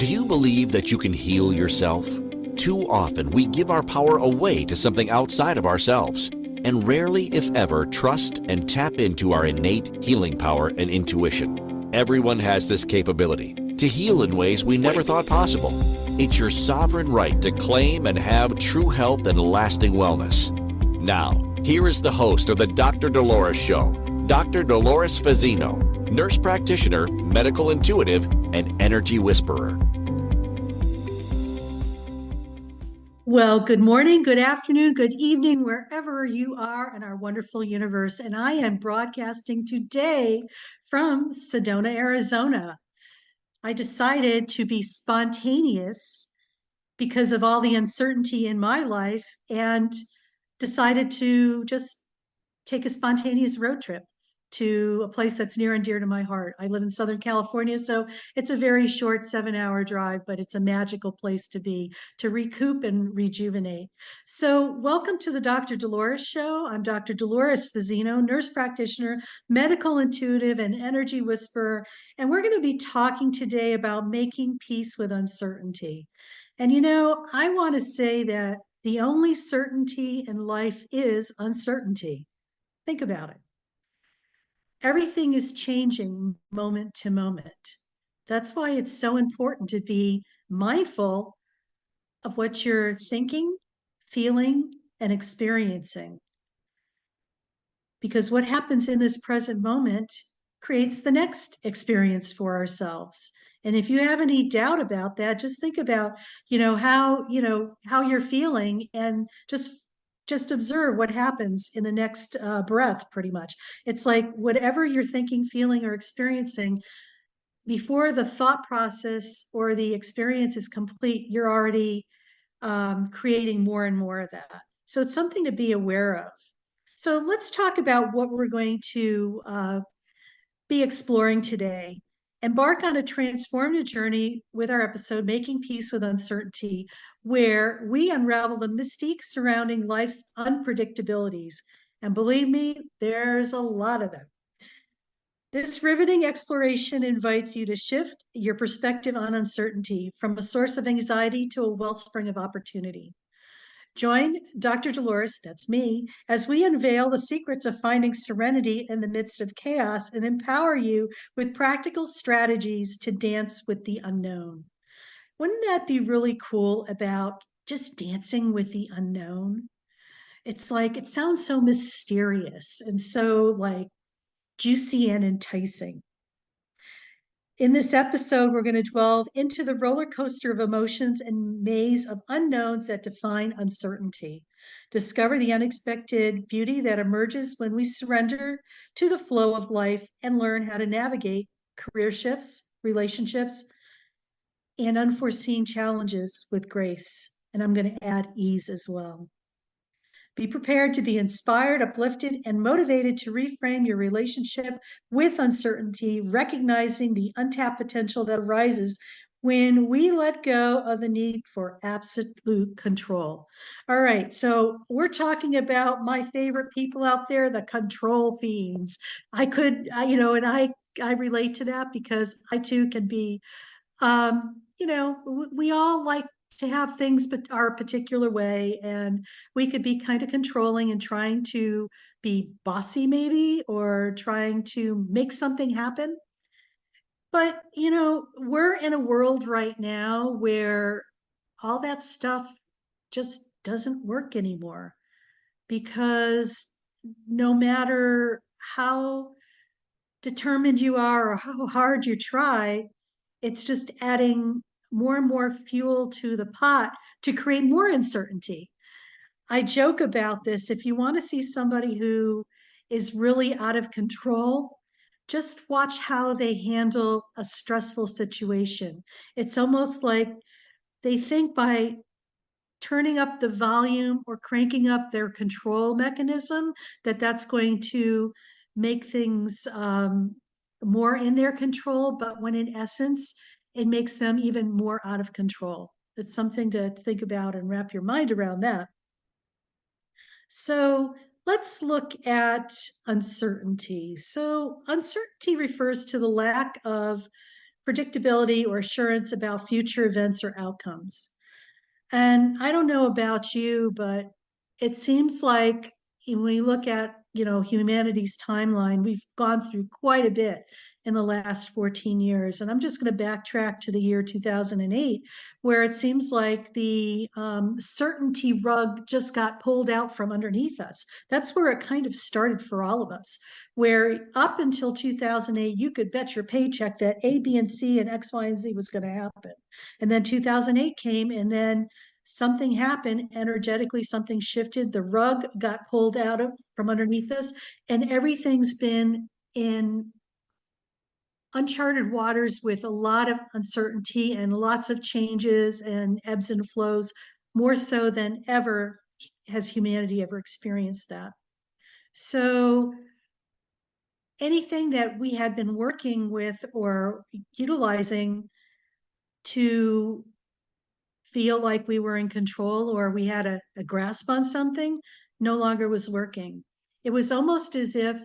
Do you believe that you can heal yourself? Too often we give our power away to something outside of ourselves, and rarely, if ever, trust and tap into our innate healing power and intuition. Everyone has this capability to heal in ways we never thought possible. It's your sovereign right to claim and have true health and lasting wellness. Now, here is the host of the Dr. Dolores Show, Dr. Dolores Fazzino, nurse practitioner, medical intuitive, and energy whisperer. Well, good morning, good afternoon, good evening, wherever you are in our wonderful universe. And I am broadcasting today from Sedona, Arizona. I decided to be spontaneous because of all the uncertainty in my life and decided to just take a spontaneous road trip to a place that's near and dear to my heart. I live in Southern California, so it's a very short 7-hour drive, but it's a magical place to be, to recoup and rejuvenate. So welcome to the Dr. Dolores Show. I'm Dr. Dolores Fazzino, nurse practitioner, medical intuitive, and energy whisperer. And we're going to be talking today about making peace with uncertainty. And I want to say that the only certainty in life is uncertainty. Think about it. Everything is changing moment to moment. That's why it's so important to be mindful of what you're thinking, feeling, and experiencing. Because what happens in this present moment creates the next experience for ourselves. And if you have any doubt about that, just think about, how you're feeling and just observe what happens in the next breath, pretty much. It's like whatever you're thinking, feeling, or experiencing, before the thought process or the experience is complete, you're already creating more and more of that. So it's something to be aware of. So let's talk about what we're going to be exploring today. Embark on a transformative journey with our episode, Making Peace with Uncertainty, where we unravel the mystique surrounding life's unpredictabilities. And believe me, there's a lot of them. This riveting exploration invites you to shift your perspective on uncertainty from a source of anxiety to a wellspring of opportunity. Join Dr. Dolores, that's me, as we unveil the secrets of finding serenity in the midst of chaos and empower you with practical strategies to dance with the unknown. Wouldn't that be really cool about just dancing with the unknown? It's like, it sounds so mysterious and so like juicy and enticing. In this episode, we're going to delve into the roller coaster of emotions and maze of unknowns that define uncertainty. Discover the unexpected beauty that emerges when we surrender to the flow of life and learn how to navigate career shifts, relationships, and unforeseen challenges with grace. And I'm going to add ease as well. Be prepared to be inspired, uplifted, and motivated to reframe your relationship with uncertainty, recognizing the untapped potential that arises when we let go of the need for absolute control. All right, so we're talking about my favorite people out there, the control fiends. I relate to that because I too can be, we all like to have things but our particular way, and we could be kind of controlling and trying to be bossy maybe, or trying to make something happen. But we're in a world right now where all that stuff just doesn't work anymore, because no matter how determined you are or how hard you try, it's just adding more and more fuel to the pot to create more uncertainty. I joke about this. If you want to see somebody who is really out of control, just watch how they handle a stressful situation. It's almost like they think by turning up the volume or cranking up their control mechanism, that's going to make things more in their control, but when in essence, it makes them even more out of control. It's something to think about and wrap your mind around that. So let's look at uncertainty. So uncertainty refers to the lack of predictability or assurance about future events or outcomes. And I don't know about you, but it seems like when we look at, humanity's timeline, we've gone through quite a bit in the last 14 years. And I'm just going to backtrack to the year 2008, where it seems like the certainty rug just got pulled out from underneath us. That's where it kind of started for all of us, where up until 2008, you could bet your paycheck that A, B, and C and X, Y, and Z was going to happen. And then 2008 came, and then something happened energetically, something shifted, the rug got pulled out of from underneath us, and everything's been in uncharted waters with a lot of uncertainty and lots of changes and ebbs and flows, more so than ever has humanity ever experienced that. So anything that we had been working with or utilizing to feel like we were in control or we had a grasp on something no longer was working. It was almost as if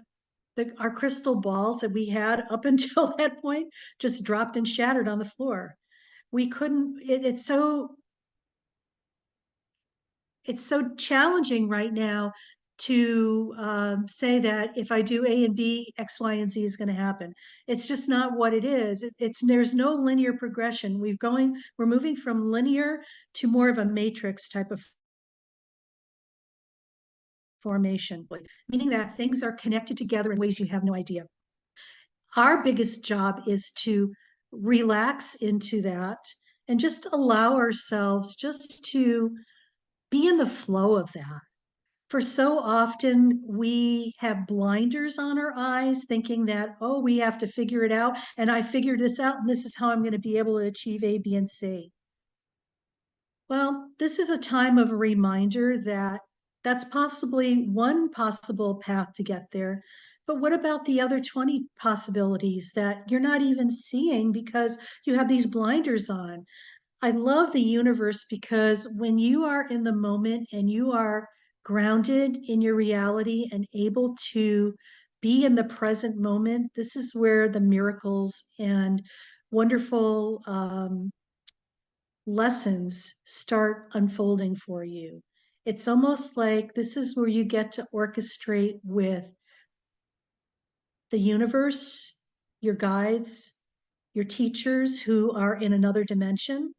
our crystal balls that we had up until that point just dropped and shattered on the floor. We couldn't, it's so challenging right now to say that if I do A and B, X, Y, and Z is going to happen. It's just not what it is. There's no linear progression. We're moving from linear to more of a matrix type of formation, meaning that things are connected together in ways you have no idea. Our biggest job is to relax into that and just allow ourselves just to be in the flow of that. For so often we have blinders on our eyes thinking that, oh, we have to figure it out. And I figured this out, and this is how I'm going to be able to achieve A, B, and C. Well, this is a time of a reminder that that's possibly one possible path to get there. But what about the other 20 possibilities that you're not even seeing because you have these blinders on? I love the universe because when you are in the moment and you are grounded in your reality and able to be in the present moment, this is where the miracles and wonderful lessons start unfolding for you. It's almost like this is where you get to orchestrate with the universe, your guides, your teachers who are in another dimension,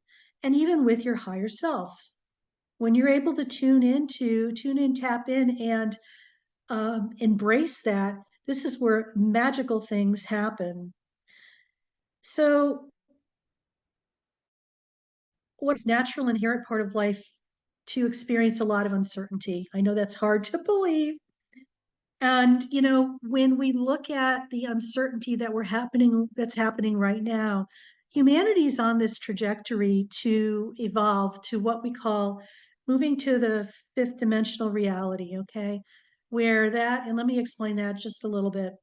and even with your higher self. When you're able to tune in, tap in, and embrace that, this is where magical things happen. So, what's natural, inherent part of life to experience a lot of uncertainty? I know that's hard to believe. And, when we look at the uncertainty that's happening right now, humanity's on this trajectory to evolve to what we call moving to the fifth dimensional reality, okay? And let me explain that just a little bit.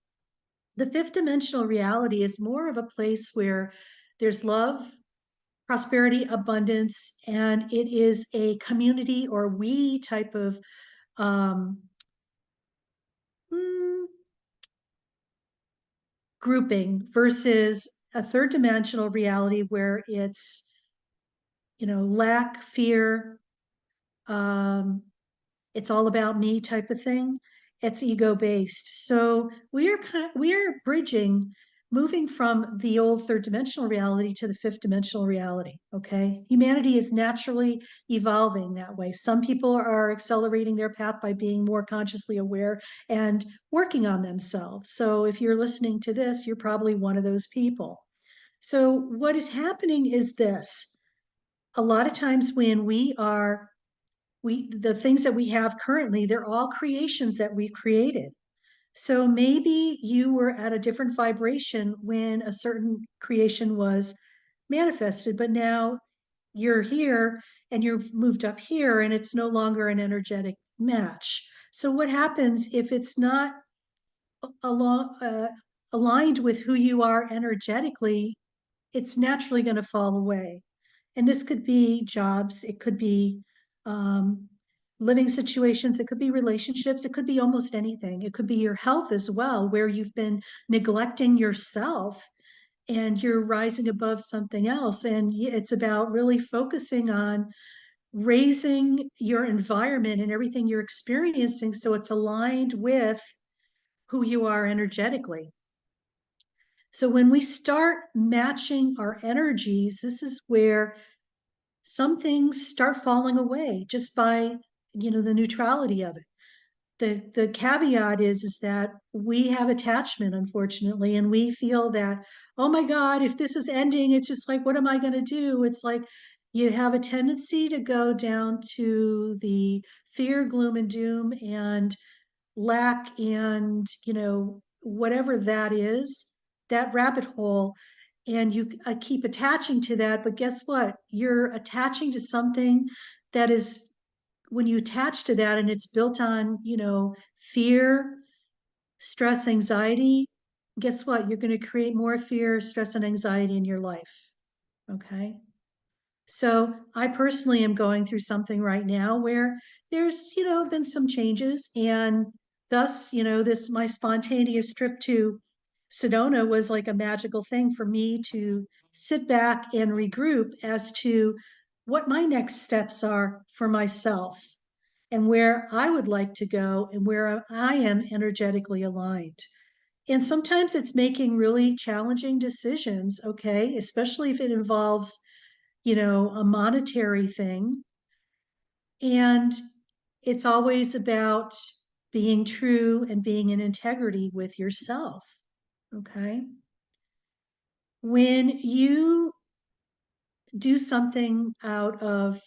The fifth dimensional reality is more of a place where there's love, prosperity, abundance, and it is a community or we type of um, hmm, grouping versus a third dimensional reality where it's lack, fear, um, it's all about me type of thing. It's ego based. So we are bridging, moving from the old third dimensional reality to the fifth dimensional reality. Okay, humanity is naturally evolving that way. Some people are accelerating their path by being more consciously aware and working on themselves. So if you're listening to this, you're probably one of those people. So what is happening is this: a lot of times when the things that we have currently, they're all creations that we created. So maybe you were at a different vibration when a certain creation was manifested, but now you're here and you've moved up here and it's no longer an energetic match. So what happens if it's not along, aligned with who you are energetically? It's naturally going to fall away. And this could be jobs, it could be um, living situations, it could be relationships, it could be almost anything. It could be your health as well, where you've been neglecting yourself and you're rising above something else. And it's about really focusing on raising your environment and everything you're experiencing so it's aligned with who you are energetically. So when we start matching our energies, this is where some things start falling away just by, the neutrality of it. The caveat is that we have attachment, unfortunately, and we feel that, oh my God, if this is ending, it's just like, what am I going to do? It's like you have a tendency to go down to the fear, gloom, and doom, and lack, and whatever that is, that rabbit hole. And you keep attaching to that, but guess what? You're attaching to something that is, when you attach to that and it's built on, fear, stress, anxiety, guess what? You're going to create more fear, stress, and anxiety in your life. Okay. So I personally am going through something right now where there's, been some changes, and thus, this, my spontaneous trip to Sedona was like a magical thing for me to sit back and regroup as to what my next steps are for myself and where I would like to go and where I am energetically aligned. And sometimes it's making really challenging decisions, okay, especially if it involves, a monetary thing. And it's always about being true and being in integrity with yourself, okay? When you do something out of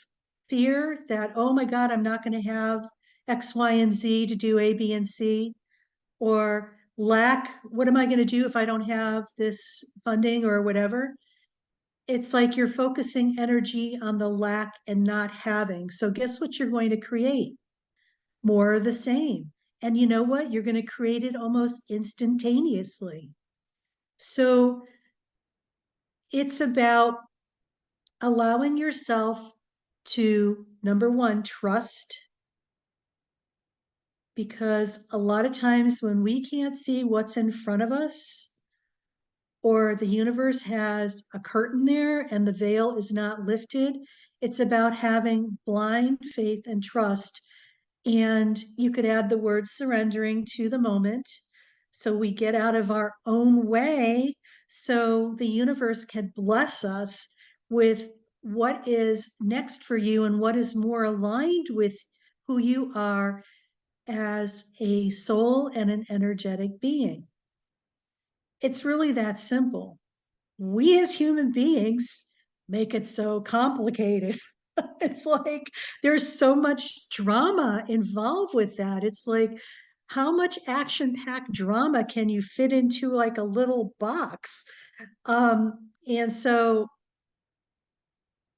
fear that, oh my God, I'm not going to have X, Y, and Z to do A, B, and C, or lack, what am I going to do if I don't have this funding or whatever? It's like you're focusing energy on the lack and not having. So, guess what you're going to create? More of the same. And you know what? You're going to create it almost instantaneously. So, it's about allowing yourself to, number one, trust, because a lot of times when we can't see what's in front of us, or the universe has a curtain there and the veil is not lifted, it's about having blind faith and trust. And you could add the word surrendering to the moment. So we get out of our own way so the universe can bless us with what is next for you and what is more aligned with who you are as a soul and an energetic being. It's really that simple. We as human beings make it so complicated. It's like there's so much drama involved with that. It's like, how much action-packed drama can you fit into like a little box? And so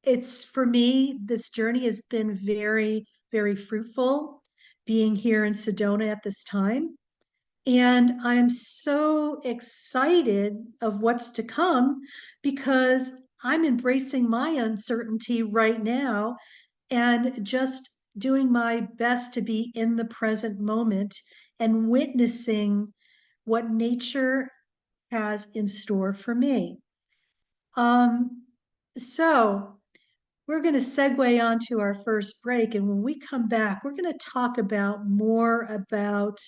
it's, for me, this journey has been very, very fruitful being here in Sedona at this time. And I'm so excited of what's to come because I'm embracing my uncertainty right now and just doing my best to be in the present moment and witnessing what nature has in store for me. Um, so we're going to segue on to our first break. And when we come back, we're going to talk about more about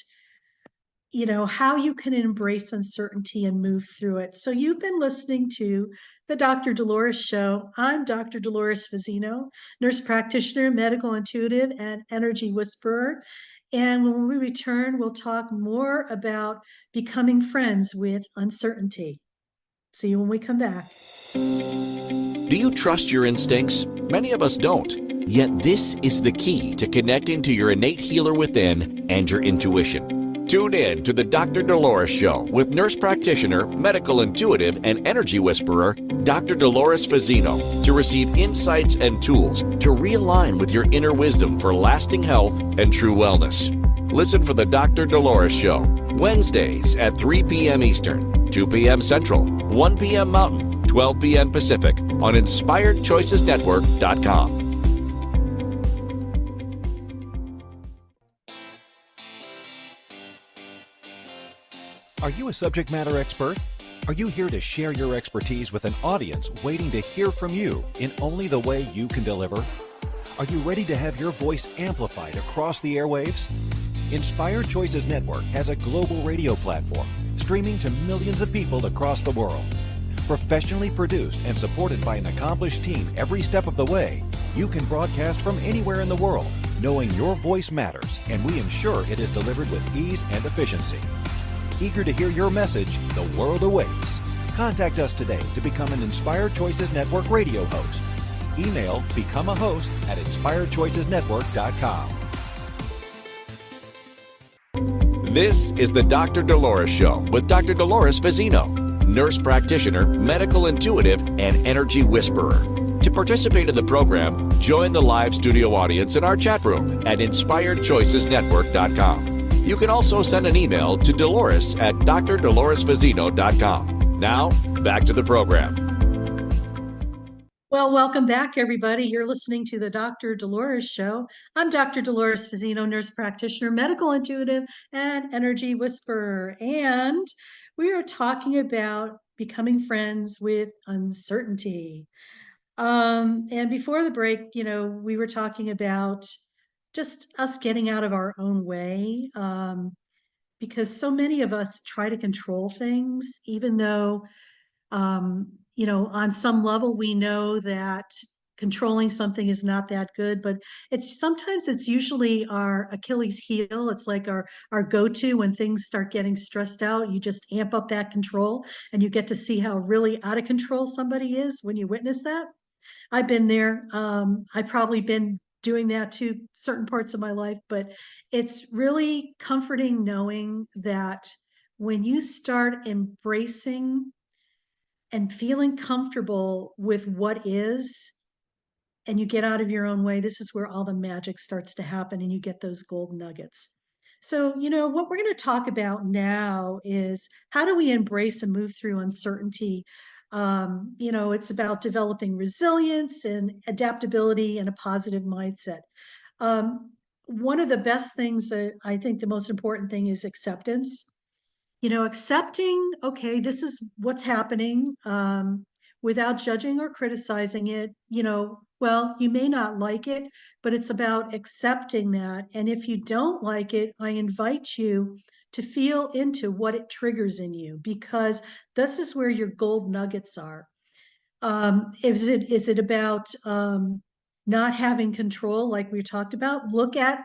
how you can embrace uncertainty and move through it. So you've been listening to the Dr. Dolores Show. I'm Dr. Dolores Fazzino, nurse practitioner, medical intuitive, and energy whisperer. And when we return, we'll talk more about becoming friends with uncertainty. See you when we come back. Do you trust your instincts? Many of us don't. Yet this is the key to connecting to your innate healer within and your intuition. Tune in to the Dr. Dolores Show with nurse practitioner, medical intuitive, and energy whisperer, Dr. Dolores Fazzino, to receive insights and tools to realign with your inner wisdom for lasting health and true wellness. Listen for the Dr. Dolores Show, Wednesdays at 3 p.m. Eastern, 2 p.m. Central, 1 p.m. Mountain, 12 p.m. Pacific on InspiredChoicesNetwork.com. Are you a subject matter expert? Are you here to share your expertise with an audience waiting to hear from you in only the way you can deliver? Are you ready to have your voice amplified across the airwaves? Inspired Choices Network has a global radio platform streaming to millions of people across the world. Professionally produced and supported by an accomplished team every step of the way, you can broadcast from anywhere in the world, knowing your voice matters, and we ensure it is delivered with ease and efficiency. Eager to hear your message, the world awaits. Contact us today to become an Inspired Choices Network radio host. Email become a host at inspiredchoicesnetwork.com. This is the Dr. Dolores Show with Dr. Dolores Fazzino, nurse practitioner, medical intuitive, and energy whisperer. To participate in the program, join the live studio audience in our chat room at inspiredchoicesnetwork.com. You can also send an email to Dolores at drdoloresfazzino.com. Now, back to the program. Well, welcome back, everybody. You're listening to the Dr. Dolores Show. I'm Dr. Dolores Fazzino, nurse practitioner, medical intuitive, and energy whisperer. And we are talking about becoming friends with uncertainty. And before the break, we were talking about just us getting out of our own way, because so many of us try to control things, even though, on some level we know that controlling something is not that good, but it's usually our Achilles heel. It's like our go-to when things start getting stressed out. You just amp up that control, and you get to see how really out of control somebody is when you witness that. I've been there. I've probably been doing that to certain parts of my life, but it's really comforting knowing that when you start embracing and feeling comfortable with what is, and you get out of your own way, this is where all the magic starts to happen and you get those gold nuggets. So, what we're going to talk about now is how do we embrace and move through uncertainty? It's about developing resilience and adaptability and a positive mindset. One of the best things that I think the most important thing is acceptance. Accepting, okay, this is what's happening, without judging or criticizing it. Well, you may not like it, but it's about accepting that. And if you don't like it, I invite you to feel into what it triggers in you, because this is where your gold nuggets are. Is it about not having control, like we talked about? Look at,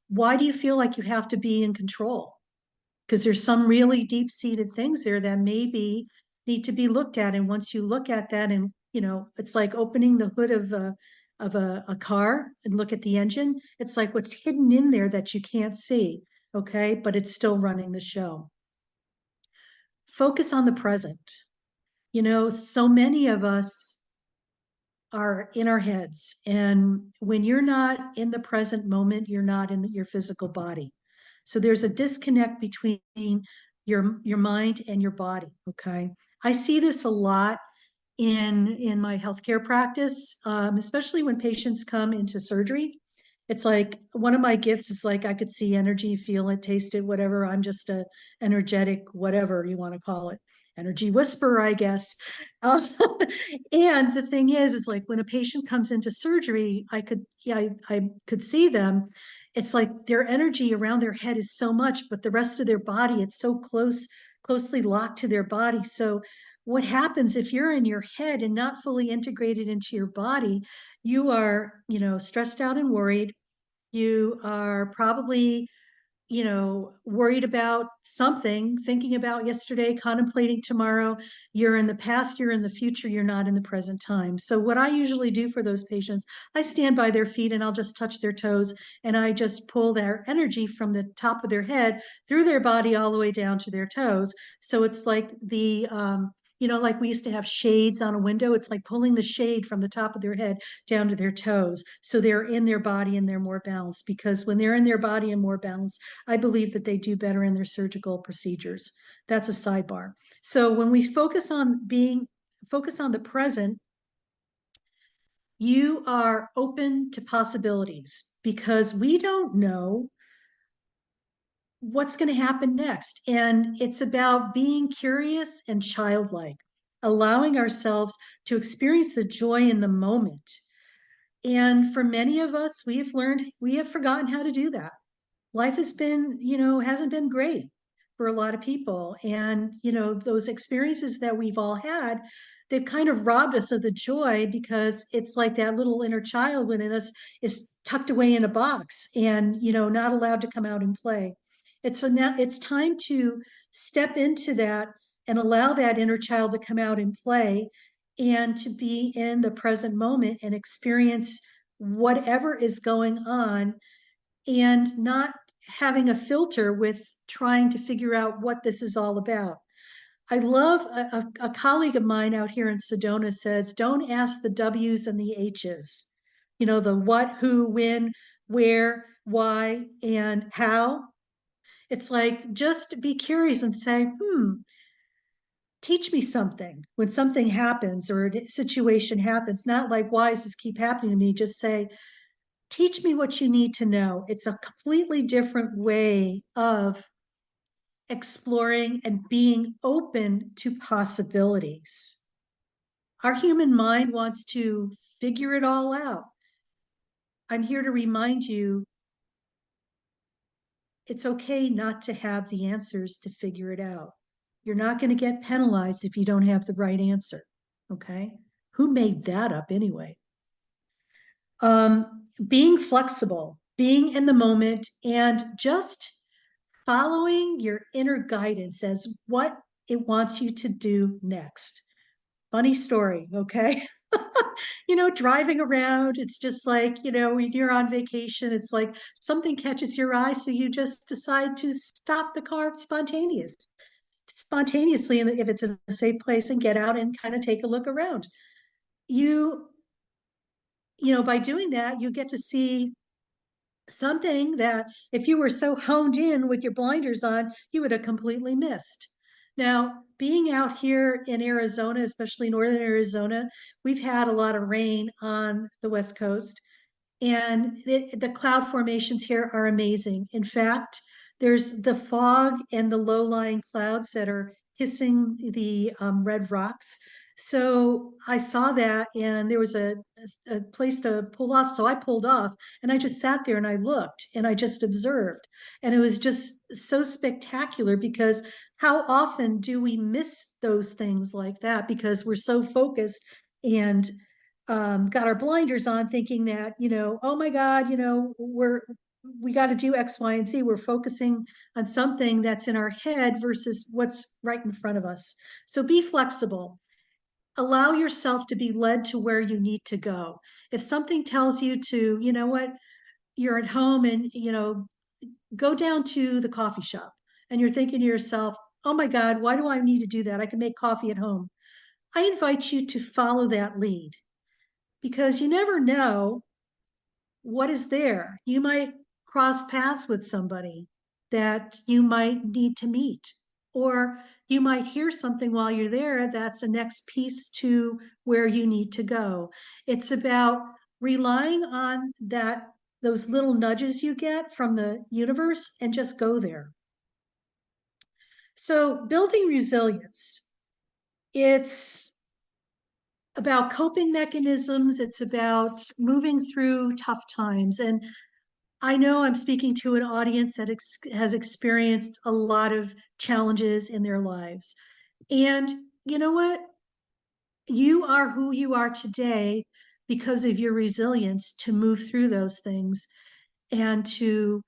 why do you feel like you have to be in control? Because there's some really deep-seated things there that maybe need to be looked at. And once you look at that, and it's like opening the hood of a car and look at the engine. It's like what's hidden in there that you can't see, okay, but it's still running the show. Focus on the present. So many of us are in our heads, and when you're not in the present moment, you're not in your physical body. So there's a disconnect between your mind and your body. Okay, I see this a lot in my healthcare practice, especially when patients come into surgery. It's like one of my gifts is like I could see energy, feel it, taste it, whatever. I'm just a energetic, whatever you want to call it, energy whisperer, I guess. Uh, and the thing is, it's like when a patient comes into surgery, I could see them. It's like their energy around their head is so much, but the rest of their body, it's so closely locked to their body. So what happens if you're in your head and not fully integrated into your body? You are, stressed out and worried. You are probably, worried about something, thinking about yesterday, contemplating tomorrow. You're in the past, you're in the future, you're not in the present time. So what I usually do for those patients, I stand by their feet and I'll just touch their toes, and I just pull their energy from the top of their head through their body all the way down to their toes. So it's like like we used to have shades on a window. It's like pulling the shade from the top of their head down to their toes. So they're in their body and they're more balanced, because when they're in their body and more balanced, I believe that they do better in their surgical procedures. That's a sidebar. So when we focus on the present, you are open to possibilities, because we don't know what's going to happen next. And it's about being curious and childlike, allowing ourselves to experience the joy in the moment. And for many of us, we have forgotten how to do that. Life has been, hasn't been great for a lot of people. And, those experiences that we've all had, they've kind of robbed us of the joy because it's like that little inner child within us is tucked away in a box and, not allowed to come out and play. It's time to step into that and allow that inner child to come out and play and to be in the present moment and experience whatever is going on and not having a filter with trying to figure out what this is all about. I love a colleague of mine out here in Sedona says, don't ask the W's and the H's, the what, who, when, where, why, and how. It's like, just be curious and say, teach me something when something happens or a situation happens. Not like, why does this keep happening to me? Just say, teach me what you need to know. It's a completely different way of exploring and being open to possibilities. Our human mind wants to figure it all out. I'm here to remind you it's okay not to have the answers to figure it out. You're not going to get penalized if you don't have the right answer. Okay? Who made that up anyway? Being flexible, being in the moment, and just following your inner guidance as what it wants you to do next. Funny story, okay? Driving around, it's just like, when you're on vacation, it's like something catches your eye, so you just decide to stop the car spontaneously, and if it's in a safe place, and get out and kind of take a look around. You, by doing that, you get to see something that if you were so honed in with your blinders on, you would have completely missed. Now, being out here in Arizona, especially northern Arizona, we've had a lot of rain on the West Coast, and the cloud formations here are amazing. In fact, there's the fog and the low-lying clouds that are kissing the red rocks. So I saw that, and there was a place to pull off. So I pulled off, and I just sat there and I looked and I just observed. And it was just so spectacular because how often do we miss those things like that because we're so focused and got our blinders on thinking that, oh my God, we got to do X, Y, and Z. We're focusing on something that's in our head versus what's right in front of us. So be flexible. Allow yourself to be led to where you need to go. If something tells you to, you're at home and, go down to the coffee shop and you're thinking to yourself, oh my God, why do I need to do that? I can make coffee at home. I invite you to follow that lead because you never know what is there. You might cross paths with somebody that you might need to meet, or you might hear something while you're there that's the next piece to where you need to go. It's about relying on those little nudges you get from the universe and just go there. So building resilience, it's about coping mechanisms. It's about moving through tough times. And I know I'm speaking to an audience that has experienced a lot of challenges in their lives. And you know what? You are who you are today because of your resilience to move through those things and to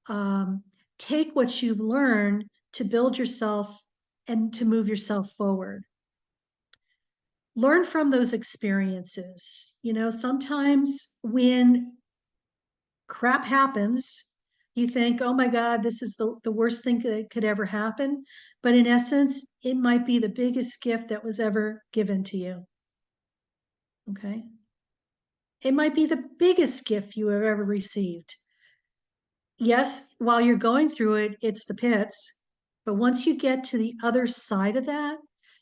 um, take what you've learned to build yourself and to move yourself forward. Learn from those experiences. Sometimes when crap happens, you think, oh my God, this is the worst thing that could ever happen. But in essence, it might be the biggest gift that was ever given to you. Okay. It might be the biggest gift you have ever received. Yes, while you're going through it, it's the pits. But once you get to the other side of that,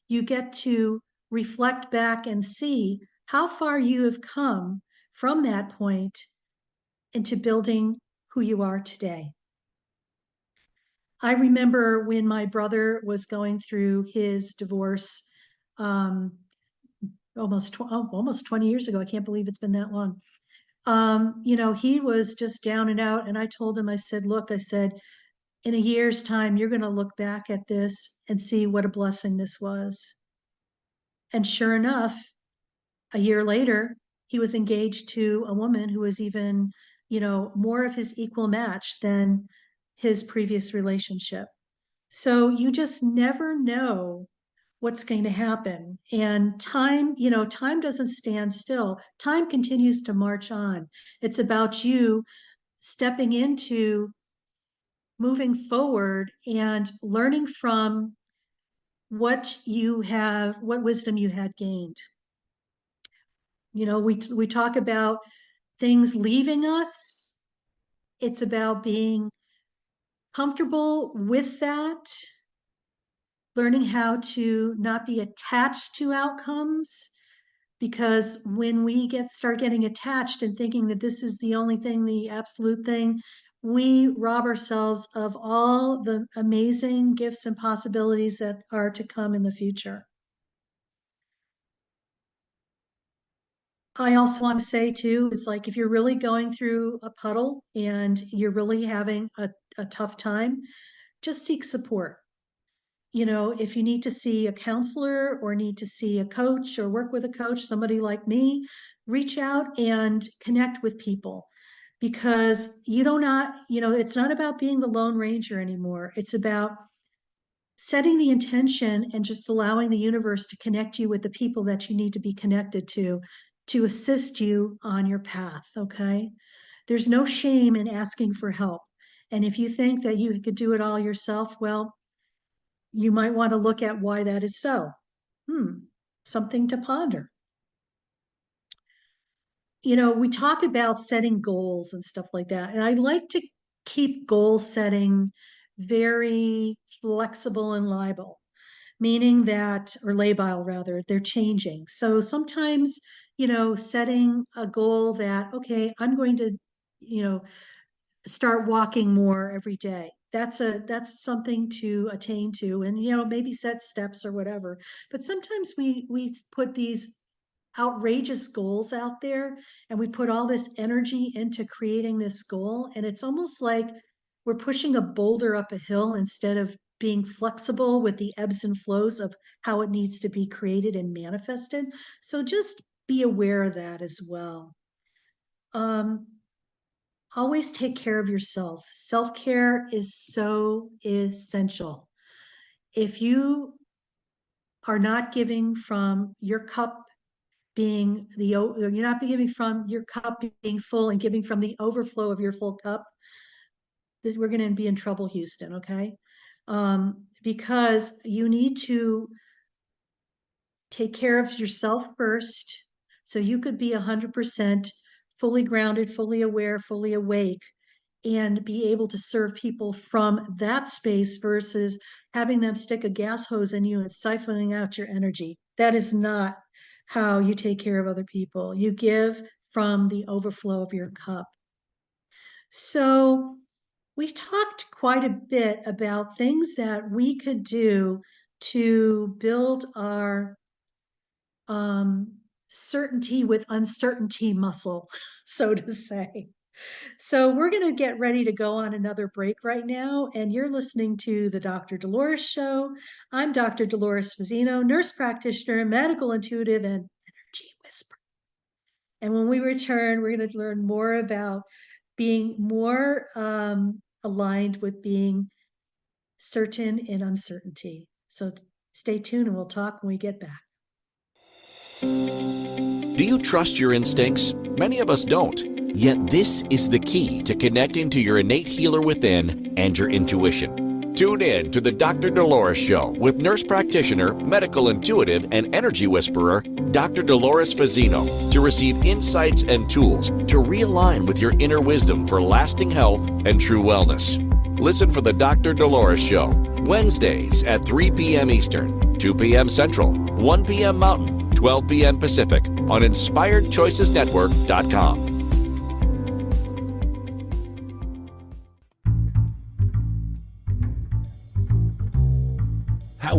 you get to reflect back and see how far you have come from that point into building who you are today. I remember when my brother was going through his divorce, um, almost 20 years ago. I can't believe it's been that long. He was just down and out. And I told him, I said, look, I said, in a year's time, you're going to look back at this and see what a blessing this was. And sure enough, a year later, he was engaged to a woman who was even, more of his equal match than his previous relationship. So you just never know what's going to happen. And time doesn't stand still. Time continues to march on. It's about you stepping into moving forward and learning from what wisdom you had gained. We talk about things leaving us. It's about being comfortable with that, learning how to not be attached to outcomes, because when we start getting attached and thinking that this is the only thing, the absolute thing, we rob ourselves of all the amazing gifts and possibilities that are to come in the future. I also want to say too, it's like if you're really going through a puddle and you're really having a tough time, just seek support. If you need to see a counselor or need to see a coach or work with a coach, somebody like me, reach out and connect with people, because it's not about being the Lone Ranger anymore. It's about setting the intention and just allowing the universe to connect you with the people that you need to be connected to assist you on your path. Okay. There's no shame in asking for help. And if you think that you could do it all yourself, well, you might want to look at why that is so. Something to ponder. We talk about setting goals and stuff like that. And I like to keep goal setting very flexible and liable, meaning that, or labile rather, they're changing. So sometimes, setting a goal that, okay, I'm going to, start walking more every day. That's something to attain to, and maybe set steps or whatever. But sometimes we put these outrageous goals out there and we put all this energy into creating this goal, and it's almost like we're pushing a boulder up a hill instead of being flexible with the ebbs and flows of how it needs to be created and manifested. So just be aware of that as well. Always take care of yourself. Self-care is so essential. If you are not giving from your cup you're not giving from your cup being full and giving from the overflow of your full cup, we're going to be in trouble, Houston. Okay. Because you need to take care of yourself first, so you could be 100% fully grounded, fully aware, fully awake, and be able to serve people from that space versus having them stick a gas hose in you and siphoning out your energy. That is not how you take care of other people. You give from the overflow of your cup. So we talked quite a bit about things that we could do to build our certainty with uncertainty muscle, so to say. So we're going to get ready to go on another break right now, and you're listening to the Dr. Dolores Show. I'm Dr. Dolores Fazzino, nurse practitioner, medical intuitive, and energy whisperer. And when we return, we're going to learn more about being more aligned with being certain in uncertainty. So stay tuned and we'll talk when we get back. Do you trust your instincts? Many of us don't. Yet this is the key to connecting to your innate healer within and your intuition. Tune in to the Dr. Dolores Show with nurse practitioner, medical intuitive, and energy whisperer, Dr. Dolores Fazzino, to receive insights and tools to realign with your inner wisdom for lasting health and true wellness. Listen for the Dr. Dolores Show, Wednesdays at 3 p.m. Eastern, 2 p.m. Central, 1 p.m. Mountain, 12 p.m. Pacific on InspiredChoicesNetwork.com.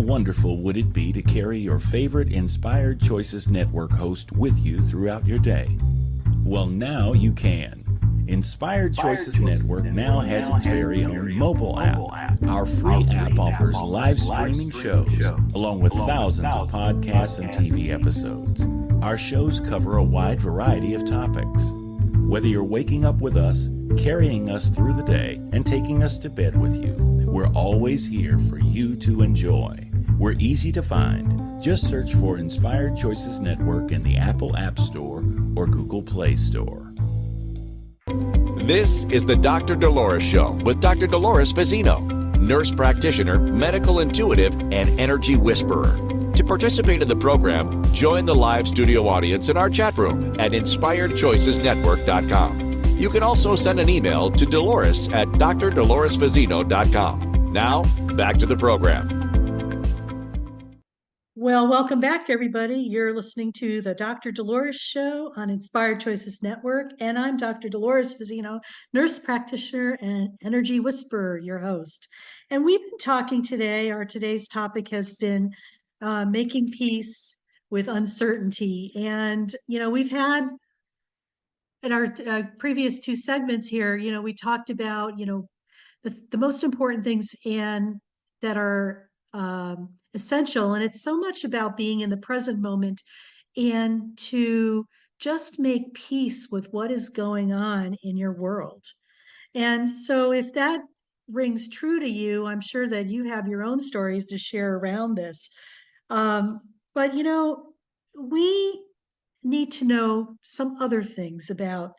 wonderful would it be to carry your favorite Inspired Choices Network host with you throughout your day? Well, now you can. Inspired Choices Network now has its very own mobile app. Our free app offers live streaming shows, along with thousands of podcasts and TV episodes. Our shows cover a wide variety of topics. Whether you're waking up with us, carrying us through the day, and taking us to bed with you, we're always here for you to enjoy. We're easy to find. Just search for Inspired Choices Network in the Apple App Store or Google Play Store. This is the Dr. Dolores Show with Dr. Dolores Fazzino, nurse practitioner, medical intuitive, and energy whisperer. To participate in the program, join the live studio audience in our chat room at inspiredchoicesnetwork.com. You can also send an email to Dolores at drdoloresfazzino.com. Now, back to the program. Well, welcome back, everybody. You're listening to the Dr. Dolores Show on Inspired Choices Network, and I'm Dr. Dolores Fazzino, nurse practitioner and energy whisperer, your host. And we've been talking today, today's topic has been making peace with uncertainty. And, we've had in our previous two segments here, we talked about, the most important things and that are essential. And it's so much about being in the present moment and to just make peace with what is going on in your world. And so if that rings true to you, I'm sure that you have your own stories to share around this. But, we need to know some other things about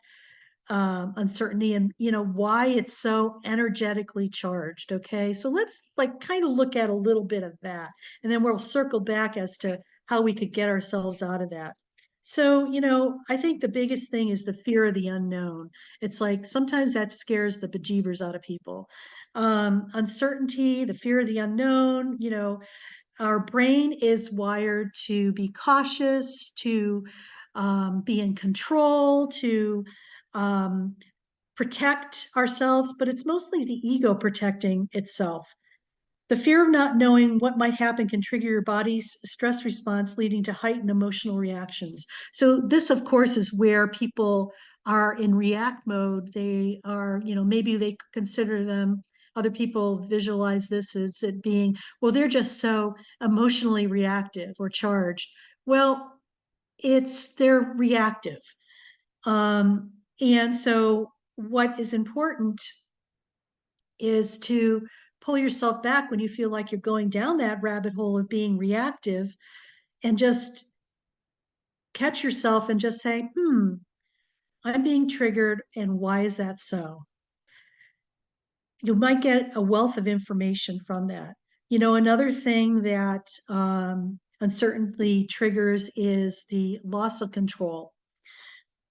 uncertainty and why it's so energetically charged. Okay, so let's kind of look at a little bit of that, and then we'll circle back as to how we could get ourselves out of that. So I think the biggest thing is the fear of the unknown. It's like sometimes that scares the bejeebers out of people. Uncertainty, the fear of the unknown. Our brain is wired to be cautious, to be in control, to protect ourselves, but it's mostly the ego protecting itself. The fear of not knowing what might happen can trigger your body's stress response, leading to heightened emotional reactions. So this, of course, is where people are in react mode. They are, maybe they consider them, other people visualize this as it being, well, they're just so emotionally reactive or charged. Well, they're reactive. And so what is important is to pull yourself back when you feel like you're going down that rabbit hole of being reactive and just catch yourself and just say, I'm being triggered, and why is that so? You might get a wealth of information from that. Another thing that uncertainty triggers is the loss of control.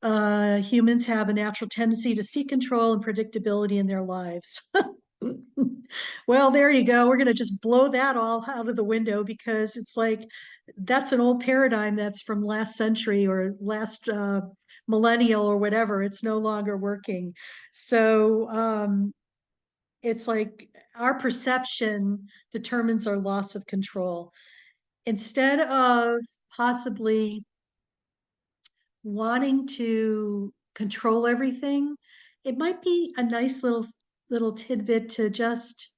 Humans have a natural tendency to seek control and predictability in their lives. Well, there you go. We're going to just blow that all out of the window, because it's like that's an old paradigm that's from last century or last millennial or whatever. It's no longer working. So it's like our perception determines our loss of control. Instead of possibly wanting to control everything, it might be a nice little tidbit to just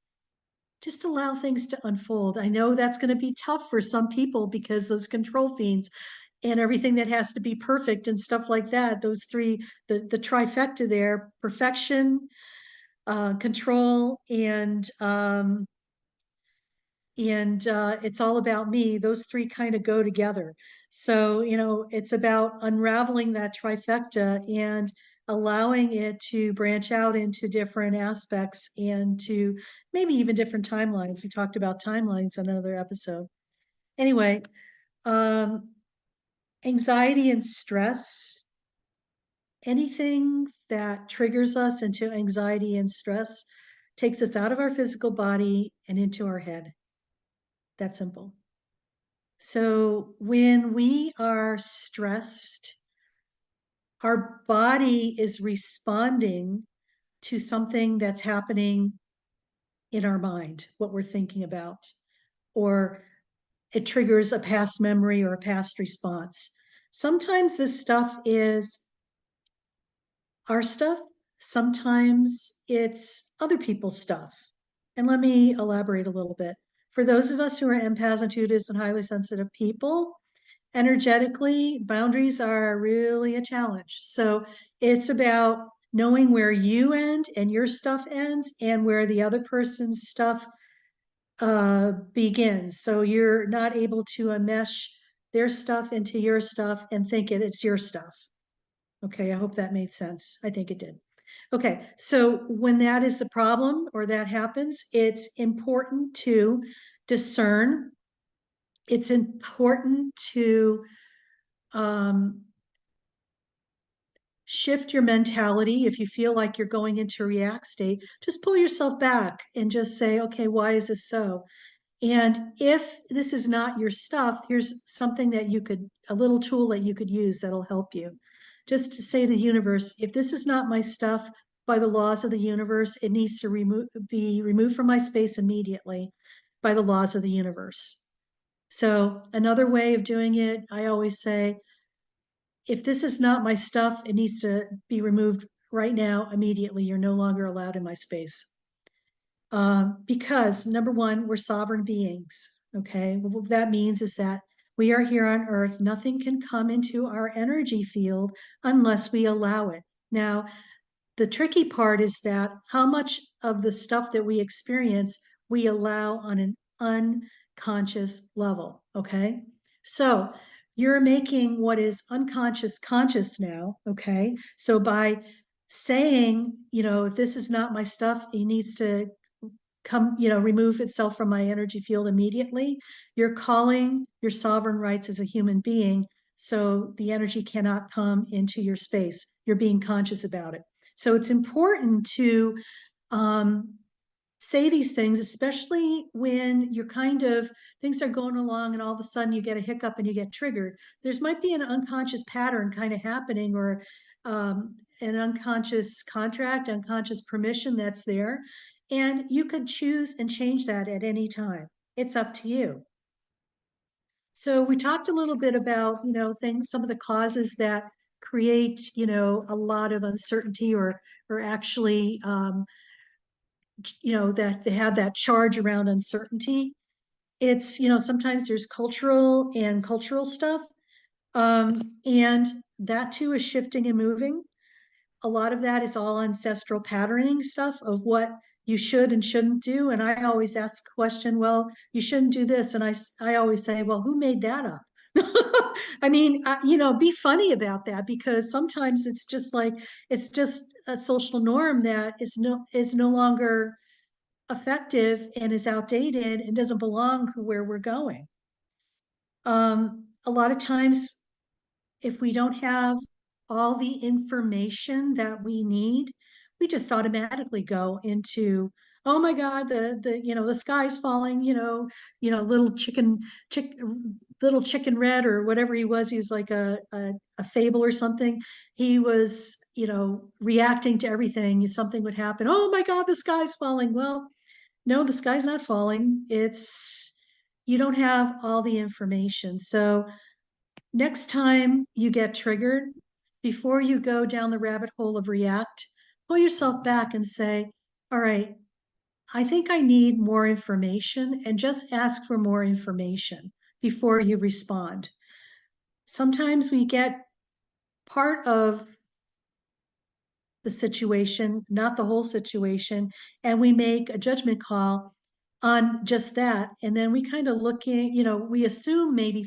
allow things to unfold. I know that's going to be tough for some people because those control fiends and everything that has to be perfect and stuff like that, those three, the trifecta there, perfection, control, and it's all about me. Those three kind of go together. So, it's about unraveling that trifecta and allowing it to branch out into different aspects and to maybe even different timelines. We talked about timelines in another episode. Anyway, anxiety and stress, anything that triggers us into anxiety and stress takes us out of our physical body and into our head. That simple. So when we are stressed, our body is responding to something that's happening in our mind, what we're thinking about, or it triggers a past memory or a past response. Sometimes this stuff is our stuff, sometimes it's other people's stuff. And let me elaborate a little bit. For those of us who are empaths, intuitives, and highly sensitive people, energetically, boundaries are really a challenge. So it's about knowing where you end and your stuff ends and where the other person's stuff begins. So you're not able to enmesh their stuff into your stuff and think it's your stuff. Okay, I hope that made sense. I think it did. Okay, so when that is the problem or that happens, it's important to discern. It's important to shift your mentality. If you feel like you're going into a react state, just pull yourself back and just say, okay, why is this so? And if this is not your stuff, here's something that a little tool that you could use that'll help you. Just to say to the universe, if this is not my stuff, by the laws of the universe, it needs to be removed from my space immediately by the laws of the universe. So another way of doing it, I always say, if this is not my stuff, it needs to be removed right now, immediately. You're no longer allowed in my space. Because number one, we're sovereign beings. Okay. What that means is that we are here on earth. Nothing can come into our energy field unless we allow it. Now, the tricky part is that how much of the stuff that we experience we allow on an unconscious level. Okay. So you're making what is unconscious conscious now. Okay. So by saying, if this is not my stuff, it needs to remove itself from my energy field immediately, you're calling your sovereign rights as a human being. So the energy cannot come into your space. You're being conscious about it. So it's important to say these things, especially when you're things are going along and all of a sudden you get a hiccup and you get triggered. There's might be an unconscious pattern kind of happening, or an unconscious contract, unconscious permission that's there. And you could choose and change that at any time. It's up to you. So we talked a little bit about, some of the causes that create, a lot of uncertainty or actually, that they have that charge around uncertainty. It's, sometimes there's cultural stuff. And that too is shifting and moving. A lot of that is all ancestral patterning stuff of what you should and shouldn't do. And I always ask the question, well, you shouldn't do this. And I always say, well, who made that up? I mean, be funny about that, because sometimes it's just a social norm that is no longer effective and is outdated and doesn't belong where we're going. A lot of times, if we don't have all the information that we need, we just automatically go into, oh my God, the sky's falling, little chicken red or whatever he was. He's like a fable or something. He was, reacting to everything. Something would happen. Oh my God, the sky's falling. Well, no, the sky's not falling. You don't have all the information. So next time you get triggered, before you go down the rabbit hole of react, pull yourself back and say, all right, I think I need more information, and just ask for more information before you respond. Sometimes we get part of the situation, not the whole situation, and we make a judgment call on just that. And then we kind of we assume maybe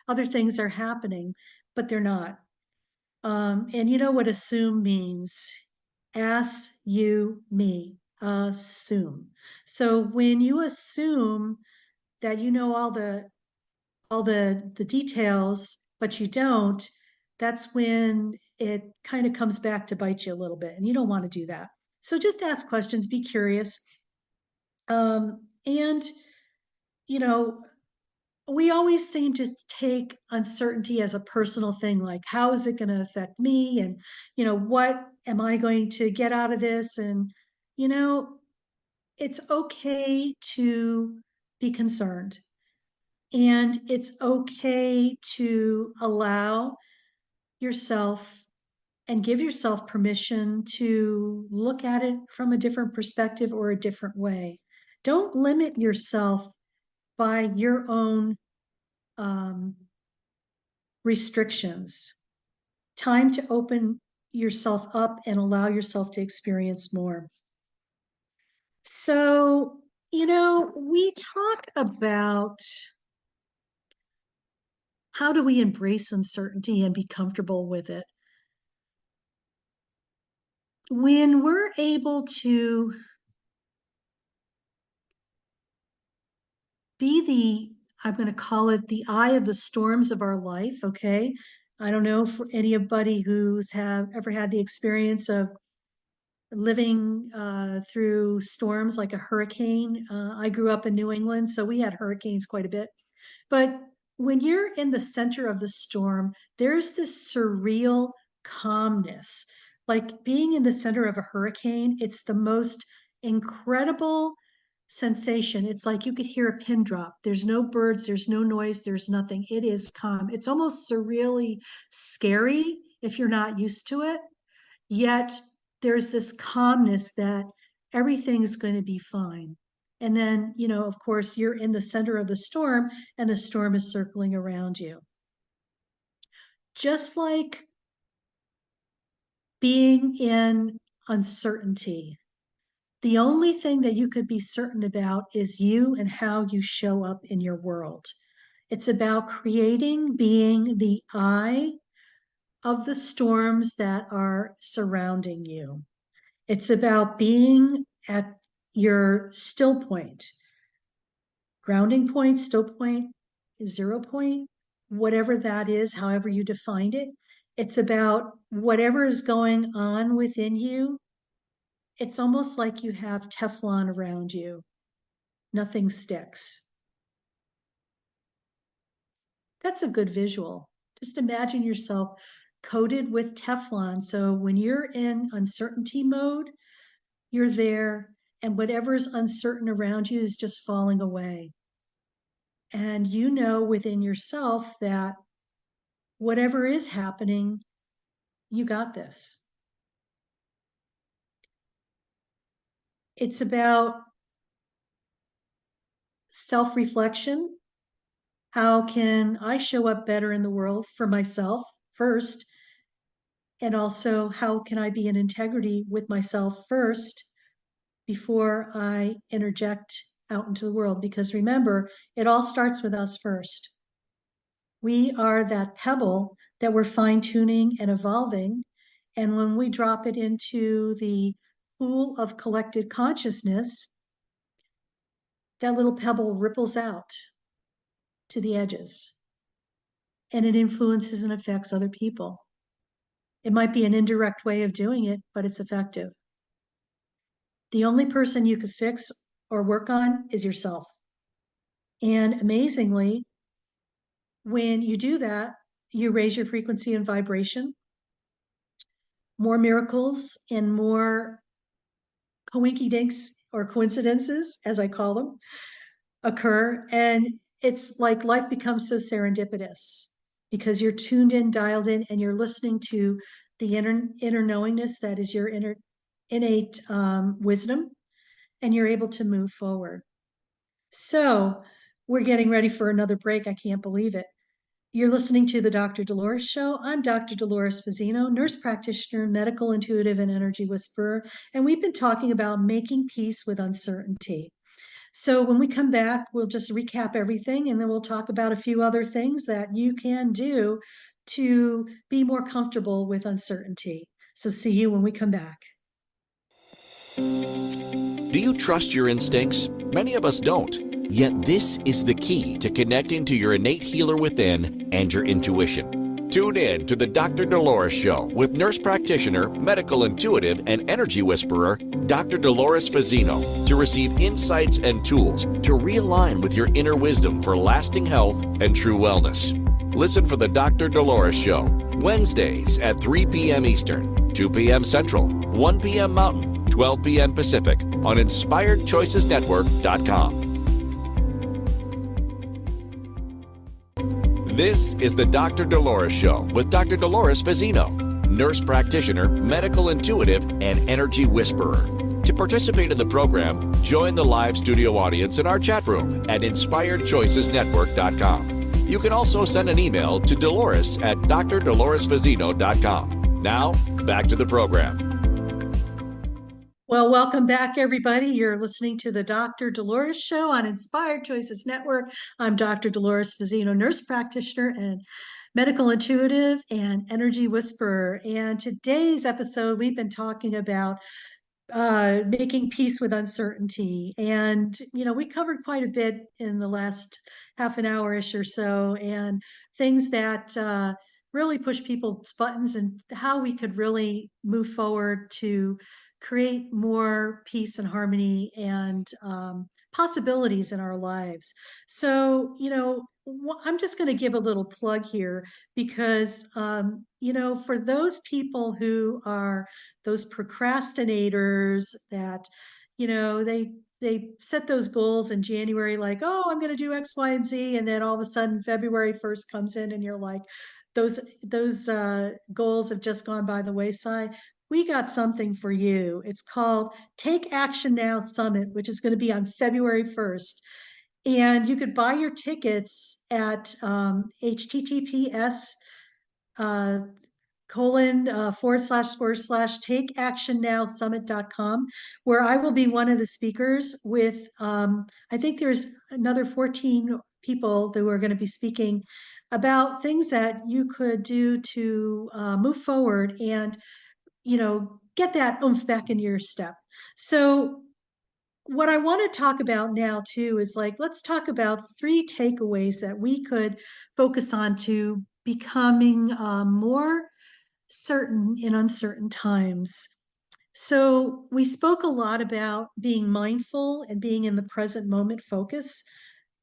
other things are happening, but they're not. And you know what assume means? Assume. So when you assume that you know all the details, but you don't, that's when it kind of comes back to bite you a little bit, and you don't want to do that. So just ask questions, be curious. And we always seem to take uncertainty as a personal thing, like how is it going to affect me, and what am I going to get out of this? And it's okay to be concerned. And it's okay to allow yourself and give yourself permission to look at it from a different perspective or a different way. Don't limit yourself by your own restrictions. Time to open yourself up and allow yourself to experience more. So, we talk about how do we embrace uncertainty and be comfortable with it. When we're able to be I'm going to call it the eye of the storms of our life, okay? I don't know for anybody who's ever had the experience of living through storms like a hurricane. I grew up in New England, so we had hurricanes quite a bit. But when you're in the center of the storm, there's this surreal calmness. Like being in the center of a hurricane, it's the most incredible sensation. It's like you could hear a pin drop. There's no birds, there's no noise, there's nothing. It is calm. It's almost surreally scary if you're not used to it. Yet there's this calmness that everything's going to be fine. And then, of course, you're in the center of the storm and the storm is circling around you. Just like being in uncertainty, the only thing that you could be certain about is you and how you show up in your world. It's about being the eye of the storms that are surrounding you. It's about being at your still point, grounding point, still point, 0 point, whatever that is, however you defined it. It's about whatever is going on within you. It's almost like you have Teflon around you. Nothing sticks. That's a good visual. Just imagine yourself coated with Teflon. So when you're in uncertainty mode, you're there, and whatever's uncertain around you is just falling away. And you know within yourself that whatever is happening, you got this. It's about self-reflection. How can I show up better in the world for myself first? And also, how can I be in integrity with myself first before I interject out into the world? Because remember, it all starts with us first. We are that pebble that we're fine-tuning and evolving. And when we drop it into the pool of collected consciousness, that little pebble ripples out to the edges. And it influences and affects other people. It might be an indirect way of doing it, but it's effective. The only person you could fix or work on is yourself. And amazingly, when you do that, you raise your frequency and vibration. More miracles and more coinky-dinks or coincidences, as I call them, occur. And it's like life becomes so serendipitous because you're tuned in, dialed in, and you're listening to the inner knowingness that is your innate wisdom, and you're able to move forward. So we're getting ready for another break. I can't believe it. You're listening to the Dr. Dolores Show. I'm Dr. Dolores Fazzino, nurse practitioner, medical intuitive, and energy whisperer. And we've been talking about making peace with uncertainty. So when we come back, we'll just recap everything, and then we'll talk about a few other things that you can do to be more comfortable with uncertainty. So see you when we come back. Do you trust your instincts? Many of us don't. Yet this is the key to connecting to your innate healer within and your intuition. Tune in to the Dr. Dolores Show with nurse practitioner, medical intuitive, and energy whisperer, Dr. Dolores Fazzino, to receive insights and tools to realign with your inner wisdom for lasting health and true wellness. Listen for the Dr. Dolores Show, Wednesdays at 3 p.m. Eastern, 2 p.m. Central, 1 p.m. Mountain, 12 p.m. Pacific on InspiredChoicesNetwork.com. This is the Dr. Dolores Show with Dr. Dolores Fazzino, nurse practitioner, medical intuitive, and energy whisperer. To participate in the program, join the live studio audience in our chat room at inspiredchoicesnetwork.com. You can also send an email to Dolores at drdoloresfazzino.com. Now, back to the program. Well, welcome back, everybody. You're listening to the Dr. Dolores Show on Inspired Choices Network. I'm Dr. Dolores Fazzino, nurse practitioner and medical intuitive and energy whisperer. And today's episode, we've been talking about making peace with uncertainty. And, we covered quite a bit in the last half an hour-ish or so, and things that really push people's buttons and how we could really move forward to create more peace and harmony and possibilities in our lives. So, I'm just going to give a little plug here because, for those people who are those procrastinators that, they set those goals in January, like, oh, I'm going to do X, Y, and Z. And then all of a sudden February 1st comes in and you're like, those goals have just gone by the wayside. We got something for you. It's called Take Action Now Summit, which is going to be on February 1st. And you could buy your tickets at https / takeactionnowsummit.com, where I will be one of the speakers with, I think there's another 14 people who are going to be speaking about things that you could do to move forward and, get that oomph back into your step. So what I want to talk about now too is let's talk about 3 takeaways that we could focus on to becoming more certain in uncertain times. So we spoke a lot about being mindful and being in the present moment focus.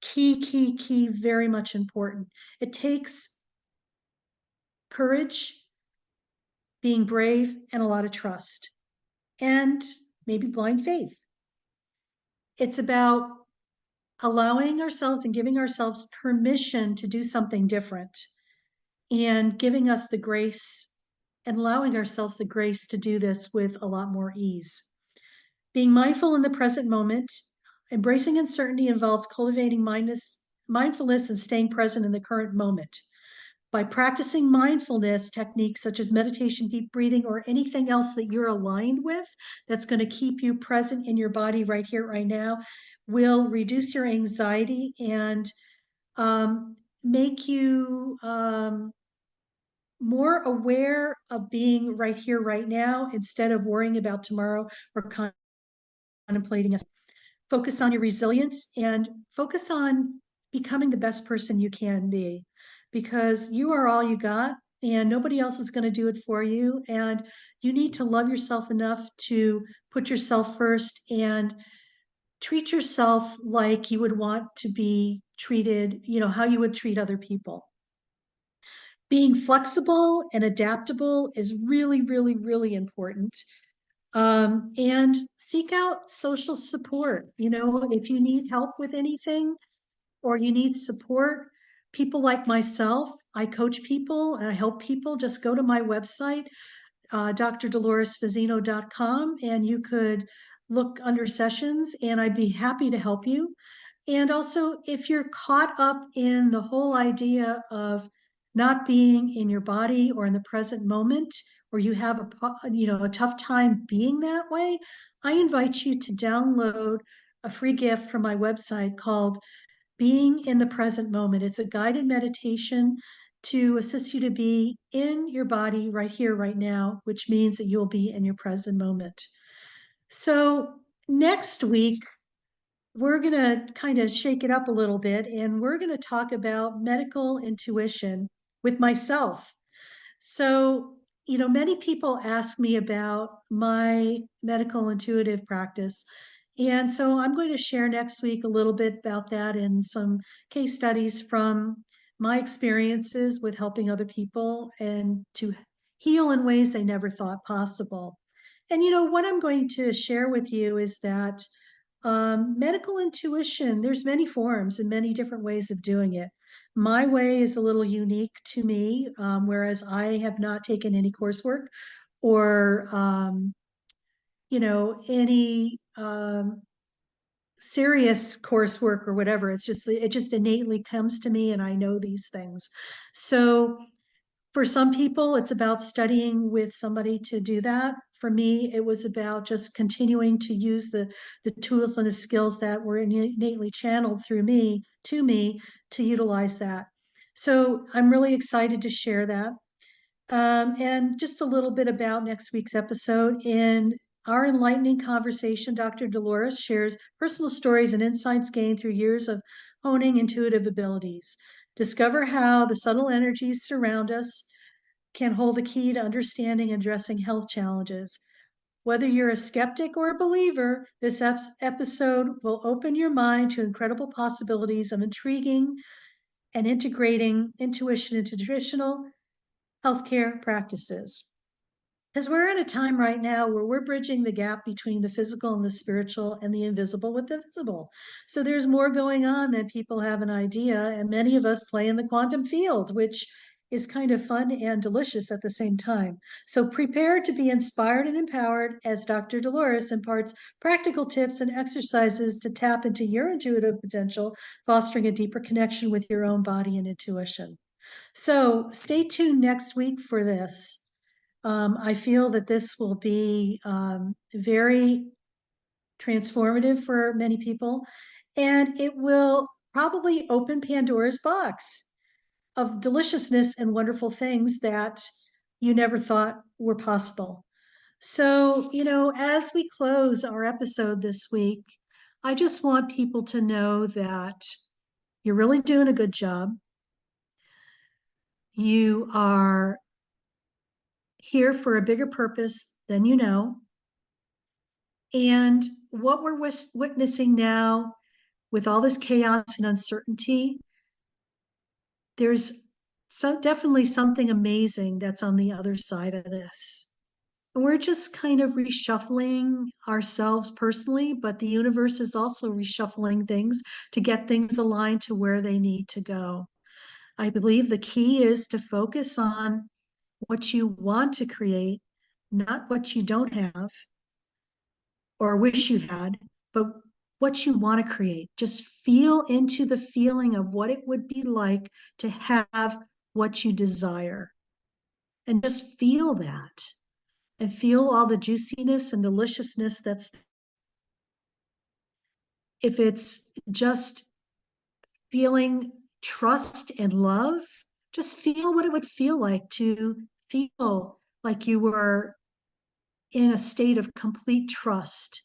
Key, very much important. It takes courage, being brave, and a lot of trust, and maybe blind faith. It's about allowing ourselves and giving ourselves permission to do something different and giving us the grace and allowing ourselves the grace to do this with a lot more ease. Being mindful in the present moment, embracing uncertainty involves cultivating mindfulness and staying present in the current moment. By practicing mindfulness techniques such as meditation, deep breathing, or anything else that you're aligned with that's going to keep you present in your body right here, right now, will reduce your anxiety and make you more aware of being right here, right now, instead of worrying about tomorrow or contemplating. Focus on your resilience and focus on becoming the best person you can be, because you are all you got and nobody else is going to do it for you. And you need to love yourself enough to put yourself first and treat yourself like you would want to be treated, how you would treat other people. Being flexible and adaptable is really, really, really important. And seek out social support. If you need help with anything or you need support, people like myself, I coach people and I help people. Just go to my website, drdoloresfazzino.com, and you could look under sessions and I'd be happy to help you. And also, if you're caught up in the whole idea of not being in your body or in the present moment, or you have a tough time being that way, I invite you to download a free gift from my website called Being in the Present Moment. It's a guided meditation to assist you to be in your body right here, right now, which means that you'll be in your present moment. So next week, we're going to kind of shake it up a little bit, and we're going to talk about medical intuition with myself. So, many people ask me about my medical intuitive practice. And so I'm going to share next week a little bit about that and some case studies from my experiences with helping other people and to heal in ways they never thought possible. And, what I'm going to share with you is that medical intuition, there's many forms and many different ways of doing it. my way is a little unique to me, whereas I have not taken any coursework or, any serious coursework or whatever. It just innately comes to me and I know these things. So for some people, it's about studying with somebody to do that. For me, it was about just continuing to use the tools and the skills that were innately channeled through me to utilize that. So I'm really excited to share that. And just a little bit about next week's episode. In our enlightening conversation, Dr. Dolores shares personal stories and insights gained through years of honing intuitive abilities. Discover how the subtle energies surround us can hold a key to understanding and addressing health challenges. Whether you're a skeptic or a believer, this episode will open your mind to incredible possibilities of intriguing and integrating intuition into traditional healthcare practices. Because we're at a time right now where we're bridging the gap between the physical and the spiritual and the invisible with the visible. So there's more going on than people have an idea. And many of us play in the quantum field, which is kind of fun and delicious at the same time. So prepare to be inspired and empowered as Dr. Dolores imparts practical tips and exercises to tap into your intuitive potential, fostering a deeper connection with your own body and intuition. So stay tuned next week for this. I feel that this will be very transformative for many people, and it will probably open Pandora's box of deliciousness and wonderful things that you never thought were possible. So, as we close our episode this week, I just want people to know that you're really doing a good job. You are here for a bigger purpose than you know. And what we're witnessing now with all this chaos and uncertainty, there's definitely something amazing that's on the other side of this. And we're just kind of reshuffling ourselves personally, but the universe is also reshuffling things to get things aligned to where they need to go. I believe the key is to focus on what you want to create, not what you don't have or wish you had, but what you want to create. Just feel into the feeling of what it would be like to have what you desire. And just feel that. And feel all the juiciness and deliciousness that's. If it's just feeling trust and love, just feel what it would feel like to feel like you were in a state of complete trust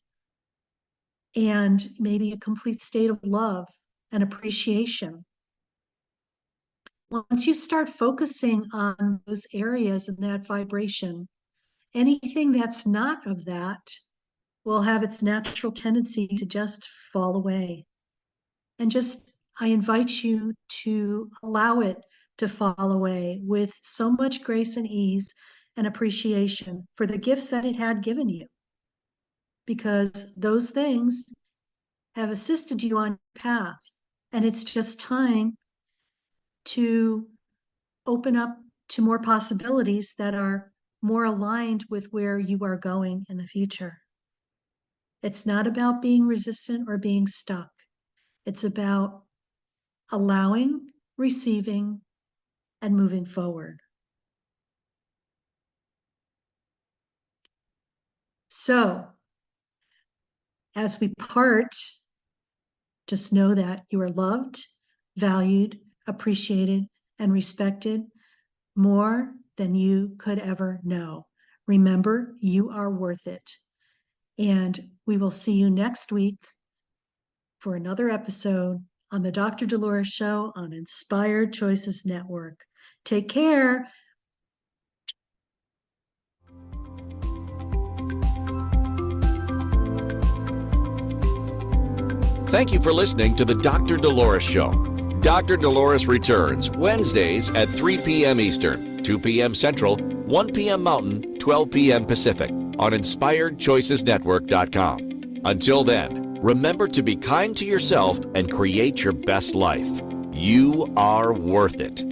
and maybe a complete state of love and appreciation. Once you start focusing on those areas and that vibration, anything that's not of that will have its natural tendency to just fall away. And just, I invite you to allow it to fall away with so much grace and ease and appreciation for the gifts that it had given you. Because those things have assisted you on your path. And it's just time to open up to more possibilities that are more aligned with where you are going in the future. It's not about being resistant or being stuck. It's about allowing, receiving, and moving forward. So, as we part, just know that you are loved, valued, appreciated, and respected more than you could ever know. Remember, you are worth it. And we will see you next week for another episode on the Dr. Dolores Show on Inspired Choices Network. Take care. Thank you for listening to the Dr. Dolores Show. Dr. Dolores returns Wednesdays at 3 p.m. Eastern, 2 p.m. Central, 1 p.m. Mountain, 12 p.m. Pacific on InspiredChoicesNetwork.com. Until then, remember to be kind to yourself and create your best life. You are worth it.